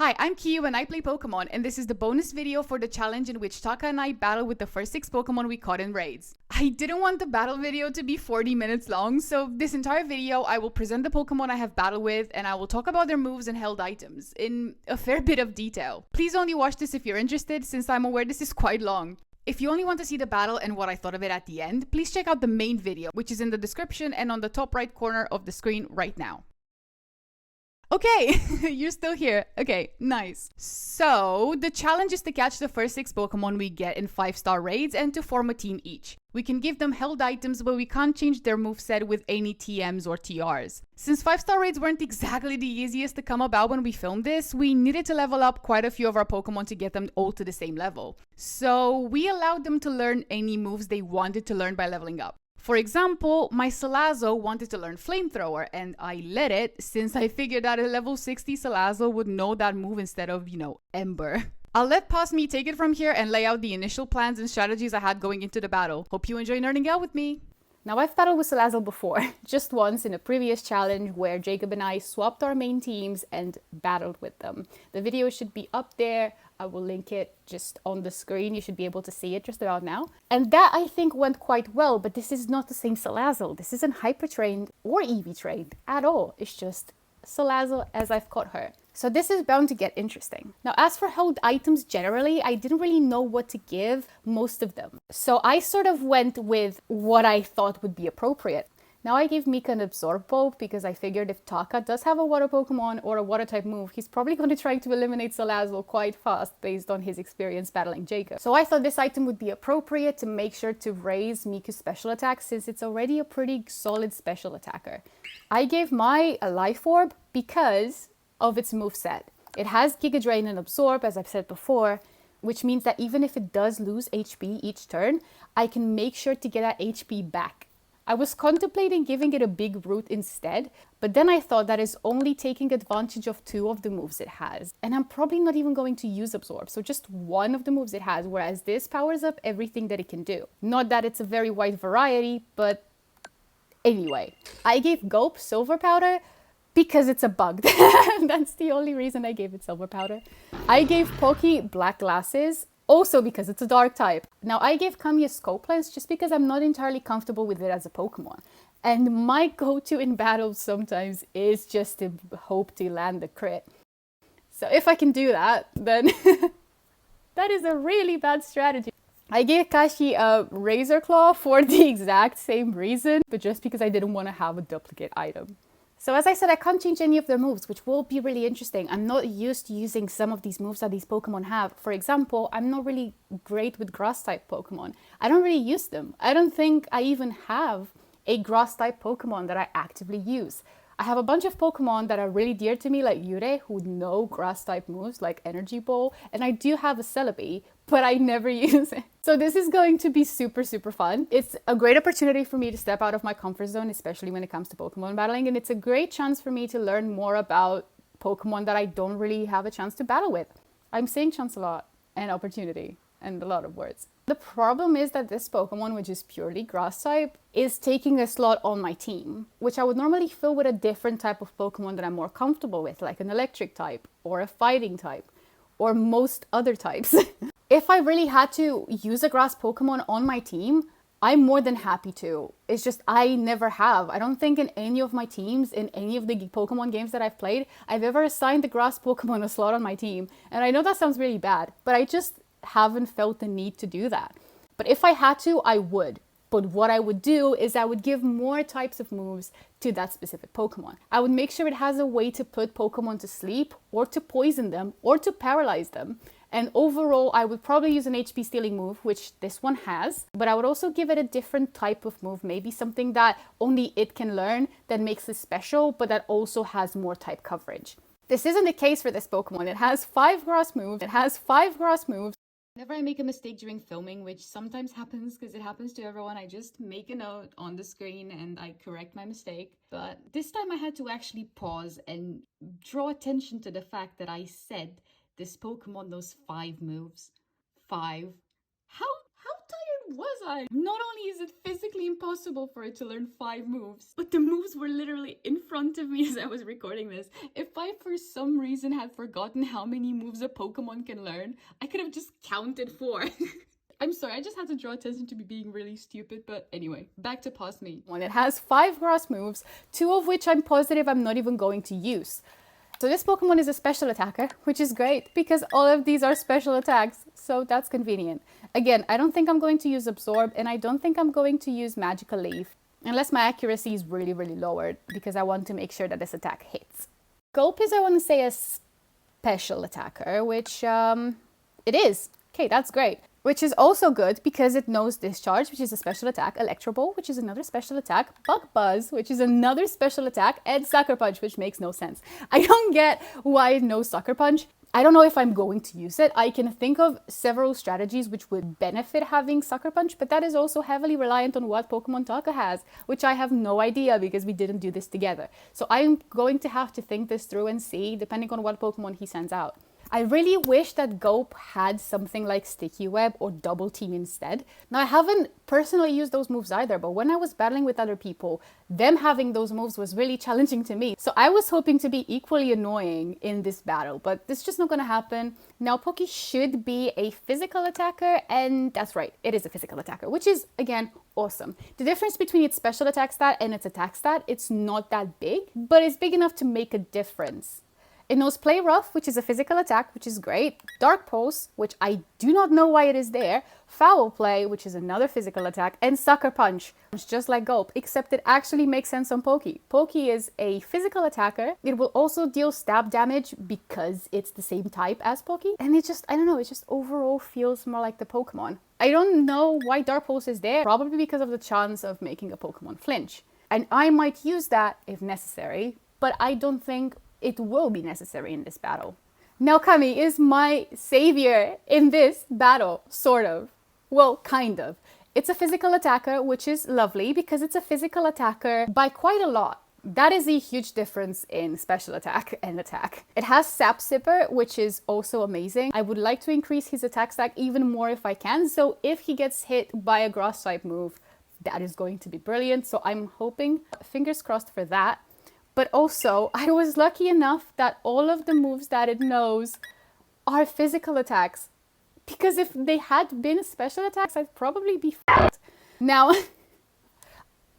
Hi, I'm Kiyu and I play Pokemon, and this is the bonus video for the challenge in which Taka and I battle with the first 6 Pokemon we caught in raids. I didn't want the battle video to be 40 minutes long, so this entire video I will present the Pokemon I have battled with, and I will talk about their moves and held items, in a fair bit of detail. Please only watch this if you're interested, since I'm aware this is quite long. If you only want to see the battle and what I thought of it at the end, please check out the main video, which is in the description and on the top right corner of the screen right now. Okay, you're still here. Okay, nice. So, the challenge is to catch the first 6 Pokemon we get in 5-star raids and to form a team each. We can give them held items, but we can't change their moveset with any TMs or TRs. Since 5-star raids weren't exactly the easiest to come about when we filmed this, we needed to level up quite a few of our Pokemon to get them all to the same level. So, we allowed them to learn any moves they wanted to learn by leveling up. For example, my Salazzle wanted to learn Flamethrower, and I let it since I figured that a level 60 Salazzle would know that move instead of, Ember. I'll let past me take it from here and lay out the initial plans and strategies I had going into the battle. Hope you enjoy nerding out with me. Now, I've battled with Salazzle before, just once in a previous challenge where Jacob and I swapped our main teams and battled with them. The video should be up there. I will link it just on the screen. You should be able to see it just about now. And that, I think, went quite well, but this is not the same Salazzle. This isn't hyper-trained or EV-trained at all. It's just Salazzle as I've caught her. So this is bound to get interesting. Now, as for held items generally, I didn't really know what to give most of them. So I sort of went with what I thought would be appropriate. Now I gave Mika an Absorb Bulb because I figured if Taka does have a water Pokemon or a water type move, he's probably going to try to eliminate Salazzle quite fast based on his experience battling Jacob. So I thought this item would be appropriate to make sure to raise Mika's special attack since it's already a pretty solid special attacker. I gave Mai a Life Orb because of its moveset. It has Giga Drain and Absorb, as I've said before, which means that even if it does lose HP each turn, I can make sure to get that HP back. I was contemplating giving it a Big Root instead, but then I thought that is only taking advantage of 2 of the moves it has. And I'm probably not even going to use Absorb, so just 1 of the moves it has, whereas this powers up everything that it can do. Not that it's a very wide variety, but anyway. I gave Gulp Silver Powder because it's a bug. That's the only reason I gave it Silver Powder. I gave Poki Black Glasses also because it's a dark type. Now, I gave Kamiya Scope Lens just because I'm not entirely comfortable with it as a Pokemon. And my go-to in battles sometimes is just to hope to land the crit. So if I can do that, then that is a really bad strategy. I gave Kashi a Razor Claw for the exact same reason, but just because I didn't want to have a duplicate item. So as I said, I can't change any of their moves, which will be really interesting. I'm not used to using some of these moves that these Pokemon have. For example, I'm not really great with Grass-type Pokemon. I don't really use them. I don't think I even have a Grass-type Pokemon that I actively use. I have a bunch of Pokemon that are really dear to me, like Yurei, who know Grass-type moves, like Energy Ball, and I do have a Celebi, but I never use it. So this is going to be super fun. It's a great opportunity for me to step out of my comfort zone, especially when it comes to Pokemon battling, and it's a great chance for me to learn more about Pokemon that I don't really have a chance to battle with. I'm saying chance a lot, and opportunity, and a lot of words. The problem is that this Pokemon, which is purely Grass type, is taking a slot on my team, which I would normally fill with a different type of Pokemon that I'm more comfortable with, like an electric type, or a fighting type, or most other types. If I really had to use a Grass Pokemon on my team, I'm more than happy to. It's just I never have. I don't think in any of my teams, in any of the Pokemon games that I've played, I've ever assigned the Grass Pokemon a slot on my team. And I know that sounds really bad, but I just haven't felt the need to do that. But if I had to, I would. But what I would do is I would give more types of moves to that specific Pokemon. I would make sure it has a way to put Pokemon to sleep, or to poison them, or to paralyze them. And overall, I would probably use an HP stealing move, which this one has, but I would also give it a different type of move, maybe something that only it can learn that makes it special, but that also has more type coverage. This isn't the case for this Pokemon. It has 5 Grass moves. Whenever I make a mistake during filming, which sometimes happens because it happens to everyone, I just make a note on the screen and I correct my mistake. But this time I had to actually pause and draw attention to the fact that I said this Pokemon knows 5 moves. 5. How tired was I? Not only is it physically impossible for it to learn 5 moves, but the moves were literally in front of me as I was recording this. If I for some reason had forgotten how many moves a Pokemon can learn, I could have just counted 4. I'm sorry, I just had to draw attention to me being really stupid, but anyway, back to Pause Me. It has 5 grass moves, 2 of which I'm positive I'm not even going to use. So this Pokemon is a special attacker, which is great because all of these are special attacks, so that's convenient. Again, I don't think I'm going to use Absorb, and I don't think I'm going to use Magical Leaf, unless my accuracy is really, really lowered, because I want to make sure that this attack hits. Gulp is, I want to say, a special attacker, which it is. Okay, that's great. Which is also good because it knows Discharge, which is a special attack, Electro Ball, which is another special attack, Bug Buzz, which is another special attack, and Sucker Punch, which makes no sense. I don't get why it knows Sucker Punch. I don't know if I'm going to use it. I can think of several strategies which would benefit having Sucker Punch, but that is also heavily reliant on what Pokemon Taka has, which I have no idea because we didn't do this together. So I'm going to have to think this through and see, depending on what Pokemon he sends out. I really wish that Gulp had something like Sticky Web or Double Team instead. Now, I haven't personally used those moves either, but when I was battling with other people, them having those moves was really challenging to me. So I was hoping to be equally annoying in this battle, but it's just not going to happen. Now, Poké should be a physical attacker, and that's right, it is a physical attacker, which is, again, awesome. The difference between its special attack stat and its attack stat, it's not that big, but it's big enough to make a difference. It knows Play Rough, which is a physical attack, which is great. Dark Pulse, which I do not know why it is there. Foul Play, which is another physical attack. And Sucker Punch, which just like Gulp, except it actually makes sense on Poké. Poké is a physical attacker. It will also deal stab damage because it's the same type as Poké. And it just, I don't know, it just overall feels more like the Pokemon. I don't know why Dark Pulse is there. Probably because of the chance of making a Pokemon flinch. And I might use that if necessary, but I don't think it will be necessary in this battle. Now Kami is my savior in this battle, sort of. Well, kind of. It's a physical attacker, which is lovely because it's a physical attacker by quite a lot. That is a huge difference in special attack and attack. It has Sap Sipper, which is also amazing. I would like to increase his attack stack even more if I can, so if he gets hit by a grass type move, that is going to be brilliant. So I'm hoping, fingers crossed for that. But also, I was lucky enough that all of the moves that it knows are physical attacks. Because if they had been special attacks, I'd probably be f***ed. Now,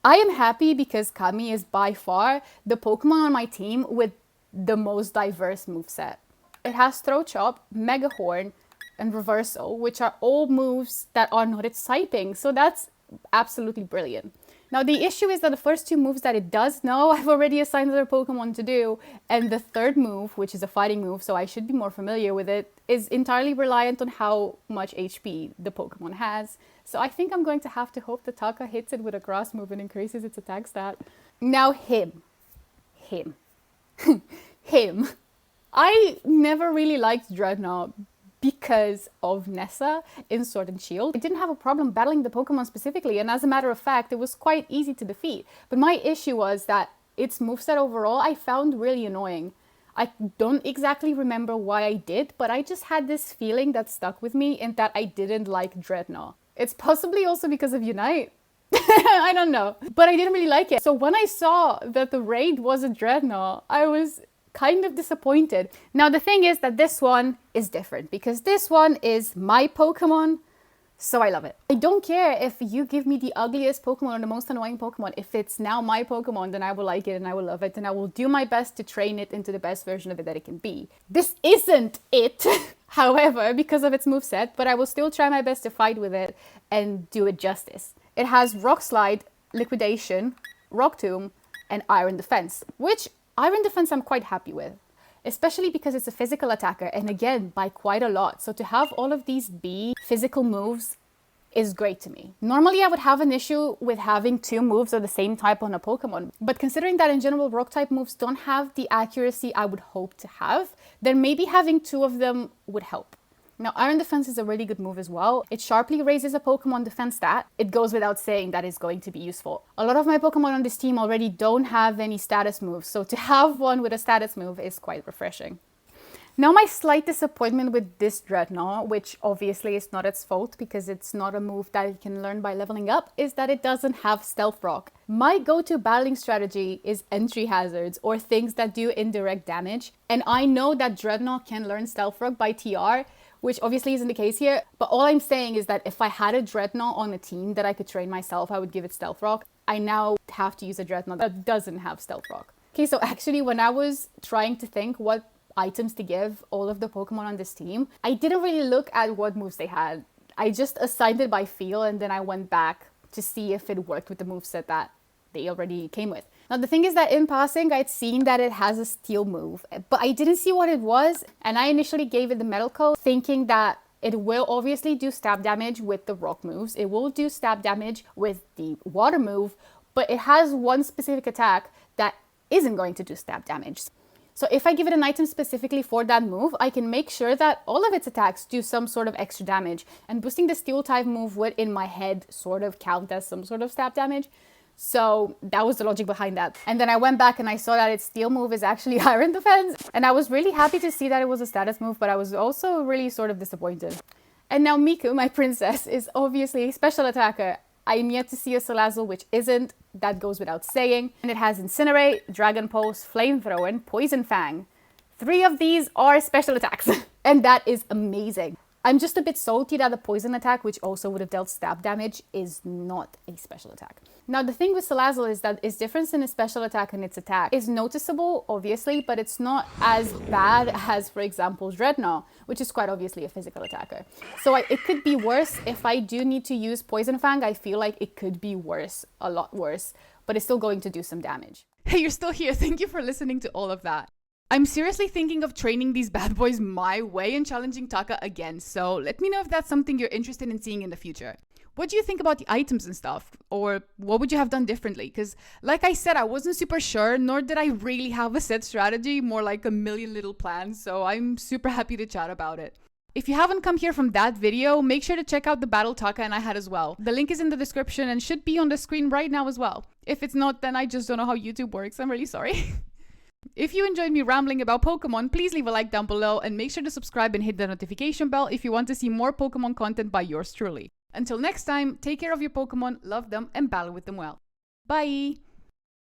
I am happy because Kami is by far the Pokemon on my team with the most diverse moveset. It has Throw Chop, Mega Horn, and Reversal, which are all moves that are not its typing. So that's absolutely brilliant. Now, the issue is that the first 2 moves that it does know, I've already assigned other Pokemon to do. And the third move, which is a fighting move, so I should be more familiar with it, is entirely reliant on how much HP the Pokemon has. So I think I'm going to have to hope that Taka hits it with a grass move and increases its attack stat. Now him. I never really liked Drednaw because of Nessa in Sword and Shield. I didn't have a problem battling the Pokemon specifically, and as a matter of fact, it was quite easy to defeat. But my issue was that its moveset overall I found really annoying. I don't exactly remember why I did, but I just had this feeling that stuck with me and that I didn't like Drednaw. It's possibly also because of Unite. I don't know. But I didn't really like it. So when I saw that the raid was a Drednaw, I was kind of disappointed. Now the thing is that this one is different because this one is my Pokemon, so I love it. I don't care if you give me the ugliest Pokemon or the most annoying Pokemon. If it's now my Pokemon, then I will like it and I will love it and I will do my best to train it into the best version of it that it can be. This isn't it, however, because of its moveset, but I will still try my best to fight with it and do it justice. It has Rock Slide, Liquidation, Rock Tomb, and Iron Defense, which Iron Defense I'm quite happy with, especially because it's a physical attacker and again by quite a lot. So to have all of these be physical moves is great to me. Normally I would have an issue with having 2 moves of the same type on a Pokemon, but considering that in general rock type moves don't have the accuracy I would hope to have, then maybe having 2 of them would help. Now, Iron Defense is a really good move as well. It sharply raises a Pokemon defense stat. It goes without saying that is going to be useful. A lot of my Pokemon on this team already don't have any status moves, so to have one with a status move is quite refreshing. Now, my slight disappointment with this Drednaw, which obviously is not its fault because it's not a move that you can learn by leveling up, is that it doesn't have Stealth Rock. My go-to battling strategy is entry hazards or things that do indirect damage. And I know that Drednaw can learn Stealth Rock by TR, which obviously isn't the case here. But all I'm saying is that if I had a Drednaw on a team that I could train myself, I would give it Stealth Rock. I now have to use a Drednaw that doesn't have Stealth Rock. Okay, so actually when I was trying to think what items to give all of the Pokemon on this team, I didn't really look at what moves they had. I just assigned it by feel, and then I went back to see if it worked with the moveset that they already came with. Now the thing is that in passing, I'd seen that it has a steel move, but I didn't see what it was, and I initially gave it the Metal Coat, thinking that it will obviously do stab damage with the rock moves, it will do stab damage with the water move, but it has one specific attack that isn't going to do stab damage. So if I give it an item specifically for that move, I can make sure that all of its attacks do some sort of extra damage. And boosting the steel type move would, in my head, sort of count as some sort of stab damage. So that was the logic behind that. And then I went back and I saw that its steel move is actually Iron Defense. And I was really happy to see that it was a status move, but I was also really sort of disappointed. And now Miku, my princess, is obviously a special attacker. I'm yet to see a Salazzle which isn't. That goes without saying. And it has Incinerate, Dragon Pulse, Flamethrower, and Poison Fang. 3 of these are special attacks. And that is amazing. I'm just a bit salty that the Poison attack, which also would have dealt stab damage, is not a special attack. Now the thing with Salazzle is that its difference in its special attack and its attack is noticeable, obviously, but it's not as bad as, for example, Drednaw, which is quite obviously a physical attacker. So it could be worse. If I do need to use Poison Fang, I feel like it could be worse, a lot worse, but it's still going to do some damage. Hey, you're still here. Thank you for listening to all of that. I'm seriously thinking of training these bad boys my way and challenging Taka again, so let me know if that's something you're interested in seeing in the future. What do you think about the items and stuff? Or what would you have done differently? Because like I said, I wasn't super sure, nor did I really have a set strategy, more like a million little plans, so I'm super happy to chat about it. If you haven't come here from that video, make sure to check out the battle Taka and I had as well. The link is in the description and should be on the screen right now as well. If it's not, then I just don't know how YouTube works. I'm really sorry. If you enjoyed me rambling about Pokemon, please leave a like down below and make sure to subscribe and hit the notification bell if you want to see more Pokemon content by yours truly. Until next time, take care of your Pokemon, love them, and battle with them well. Bye!